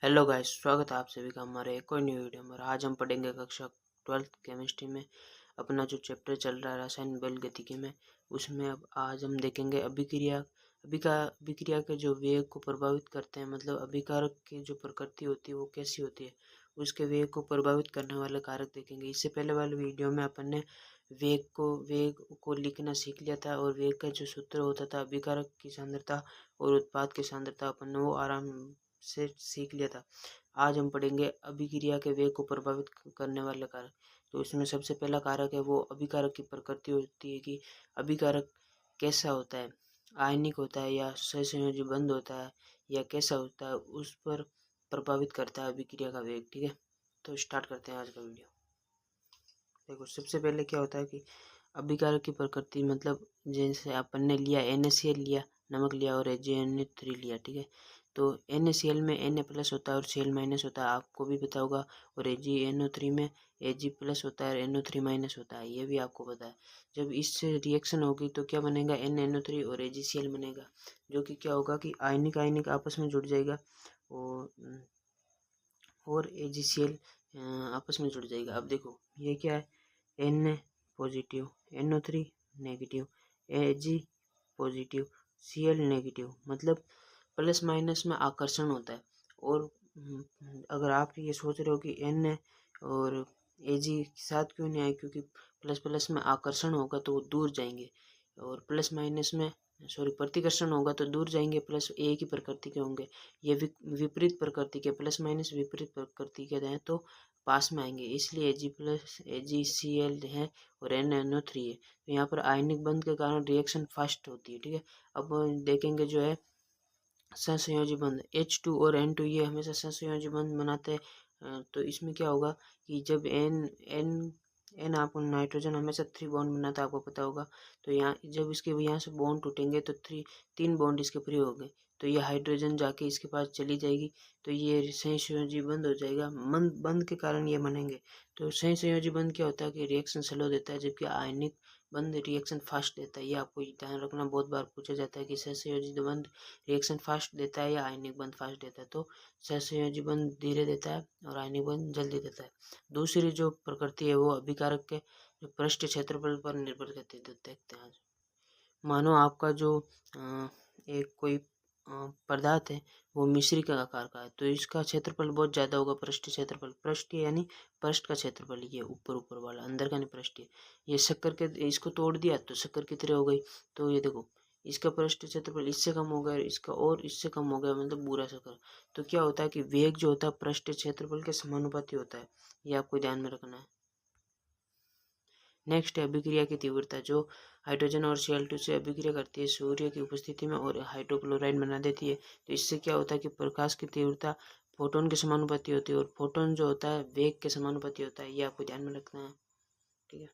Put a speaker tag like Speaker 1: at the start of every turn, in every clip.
Speaker 1: Hello guys, स्वागत है आप सभी का हमारे एक और न्यू वीडियो में। आज हम पढ़ेंगे कक्षा 12th केमिस्ट्री में अपना जो चैप्टर चल रहा है रसायन बल गतिकी में। उसमें अब आज हम देखेंगे अभिक्रिया के जो वेग को प्रभावित करते हैं, मतलब अभिकारक की जो प्रकृति होती है वो कैसी होती है, उसके वेग को प्रभावित करने वाले कारक देखेंगे। इससे पहले वाले वीडियो में अपन ने वेग को लिखना सीख लिया था और वेग का जो सूत्र होता था अभिकारक की सांद्रता और उत्पाद की सांद्रता, अपन ने वो आराम से सीख लिया था। आज हम पढ़ेंगे अभिक्रिया के वेग को प्रभावित करने वाले कारक। तो इसमें सबसे पहला कारक है वो अभिकारक की प्रकृति होती है कि अभिकारक कैसा होता है, आयनिक होता है या सहसंयोजी बंध होता है या कैसा होता है, उस पर प्रभावित करता है अभिक्रिया का वेग। ठीक है, तो स्टार्ट करते हैं आज का वीडियो। देखो, सबसे पहले क्या होता है कि अभिकारक की प्रकृति, मतलब जैसे अपन ने लिया NaCl लिया, नमक लिया और AgNO3 लिया। ठीक है, तो NaCl में Na प्लस होता है और Cl माइनस होता है, आपको भी पता होगा। और AgNO3 में Ag प्लस होता है और NO3 माइनस होता है, ये भी आपको पता है। जब इससे रिएक्शन होगी तो क्या बनेगा, NaNO3 और AgCl बनेगा, जो कि क्या होगा कि आयनिक आयनिक आपस में जुड़ जाएगा और AgCl आपस में जुड़ जाएगा। अब देखो ये क्या है, Na positive, NO3 negative, Ag positive, Cl negative, मतलब प्लस माइनस में आकर्षण होता है। और अगर आप ये सोच रहे हो कि Na और Ag साथ क्यों नहीं आए, क्योंकि प्लस प्लस में आकर्षण होगा तो वो दूर जाएंगे और प्लस माइनस में प्रतिकर्षण होगा तो दूर जाएंगे, प्लस एक ही प्रकृति के होंगे। ये विपरीत प्रकृति के, प्लस माइनस विपरीत प्रकृति के हैं तो पास में आएंगे, इसलिए Ag प्लस AgCl है और NaNO3 है। तो यहाँ पर आयनिक बंध के कारण रिएक्शन फास्ट होती है। ठीक है, अब देखेंगे जो है सहसंयोजी बंध H2 और N2, ये हमेशा सहसंयोजी बंध बनाते हैं। तो इसमें क्या होगा कि जब N आपको नाइट्रोजन हमेशा 3 बॉन्ड बनाता है, आपको पता होगा। तो यहाँ जब इसके यहाँ से बॉन्ड टूटेंगे तो 3 बॉन्ड इसके फ्री हो गए, तो ये हाइड्रोजन जाके इसके पास चली जाएगी, तो ये सहसंयोजी बंध हो जाएगा। बंध के कारण ये बनेंगे। तो सहसंयोजी बंध क्या होता है कि रिएक्शन स्लो देता है, जबकि आयनिक बंध रिएक्शन फास्ट देता है। ये आपको ध्यान रखना, बहुत बार पूछा जाता है कि सहसंयोजी बंध रिएक्शन फास्ट देता है या आयनिक बंध फास्ट देता है। तो सहसंयोजी बंध धीरे देता है और आयनिक बंध जल्दी देता है। दूसरी जो प्रकृति है वो अभिकारक के जो पृष्ठ क्षेत्रफल पर निर्भर करती है। तो देखते हैं आज, मानो आपका जो एक कोई पदार्थ है वो मिश्री के आकार का है, तो इसका क्षेत्रफल बहुत ज़्यादा होगा। पृष्ठ क्षेत्रफल, पृष्ठ यानी पृष्ठ का क्षेत्रफल, ये ऊपर ऊपर वाला, अंदर का नहीं पृष्ठ। ये शक्कर के, इसको तोड़ दिया तो शक्कर की तरह हो गई। तो ये देखो, इसका पृष्ठ क्षेत्रफल इससे कम हो गया, इसका और इससे कम हो गया, मतलब बुरा शक्कर। तो क्या होता है कि वेग जो होता है पृष्ठ क्षेत्रफल के समानुपाती होता है, ये आपको ध्यान में रखना है। नेक्स्ट है अभिक्रिया की तीव्रता, जो हाइड्रोजन और Cl2 से अभिक्रिया करती है सूर्य की उपस्थिति में और हाइड्रोक्लोराइड बना देती है। तो इससे क्या होता है कि प्रकाश की तीव्रता फोटोन के समानुपाती होती है और फोटोन जो होता है वेग के समानुपाती होता है, ये आपको ध्यान में रखना है। ठीक है,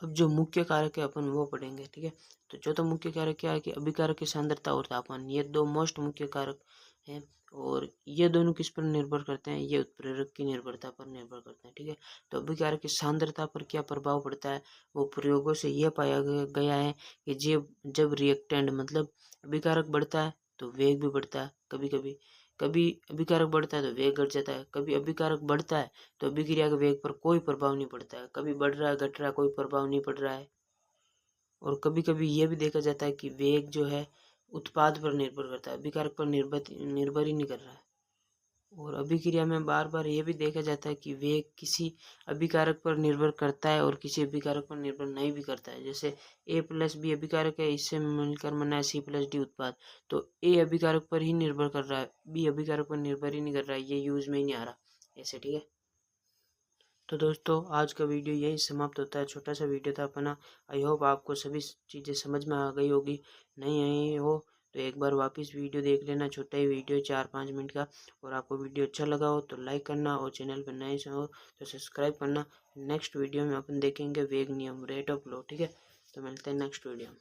Speaker 1: अब जो मुख्य कारक है अपन वो पढ़ेंगे। ठीक है, तो चौथा मुख्य कारक क्या है कि अभिकारक की सांद्रता और तापमान, ये दो मोस्ट मुख्य कारक हैं। और ये दोनों किस पर निर्भर करते हैं, ये उत्प्रेरक की निर्भरता पर निर्भर करते हैं। ठीक है, तो अभिकारक की सांद्रता पर क्या प्रभाव पड़ता है, वो प्रयोगों से यह पाया गया है कि जब रिएक्टेंट, मतलब अभिकारक बढ़ता है तो वेग भी बढ़ता है। कभी अभिकारक बढ़ता है तो वेग घट जाता है, कभी अभिकारक बढ़ता है तो अभिक्रिया के वेग पर कोई प्रभाव नहीं पड़ता है, कभी बढ़ रहा है घट रहा है कोई प्रभाव नहीं पड़ रहा है। और कभी कभी ये भी देखा जाता है कि वेग जो है उत्पाद पर निर्भर करता है, अभिकारक पर निर्भर ही नहीं कर रहा है। और अभिक्रिया में बार बार ये भी देखा जाता है कि वेग किसी अभिकारक पर निर्भर करता है और किसी अभिकारक पर निर्भर नहीं भी करता है। जैसे A+B अभिकारक है, इससे मिलकर बना है C+D उत्पाद, तो A अभिकारक पर ही निर्भर कर रहा है, B अभिकारक पर निर्भर ही नहीं कर रहा है, ये यूज में ही नहीं आ रहा ऐसे। ठीक है, तो दोस्तों आज का वीडियो यही समाप्त होता है, छोटा सा वीडियो था अपना। आई होप आपको सभी चीज़ें समझ में आ गई होगी। नहीं आई हो तो एक बार वापस वीडियो देख लेना, छोटा ही वीडियो 4-5 मिनट का। और आपको वीडियो अच्छा लगा हो तो लाइक करना और चैनल पर नए हो तो सब्सक्राइब करना। नेक्स्ट वीडियो में अपन देखेंगे वेग नियम, रेट ऑफ फ्लो। ठीक है, तो मिलते हैं नेक्स्ट वीडियो में।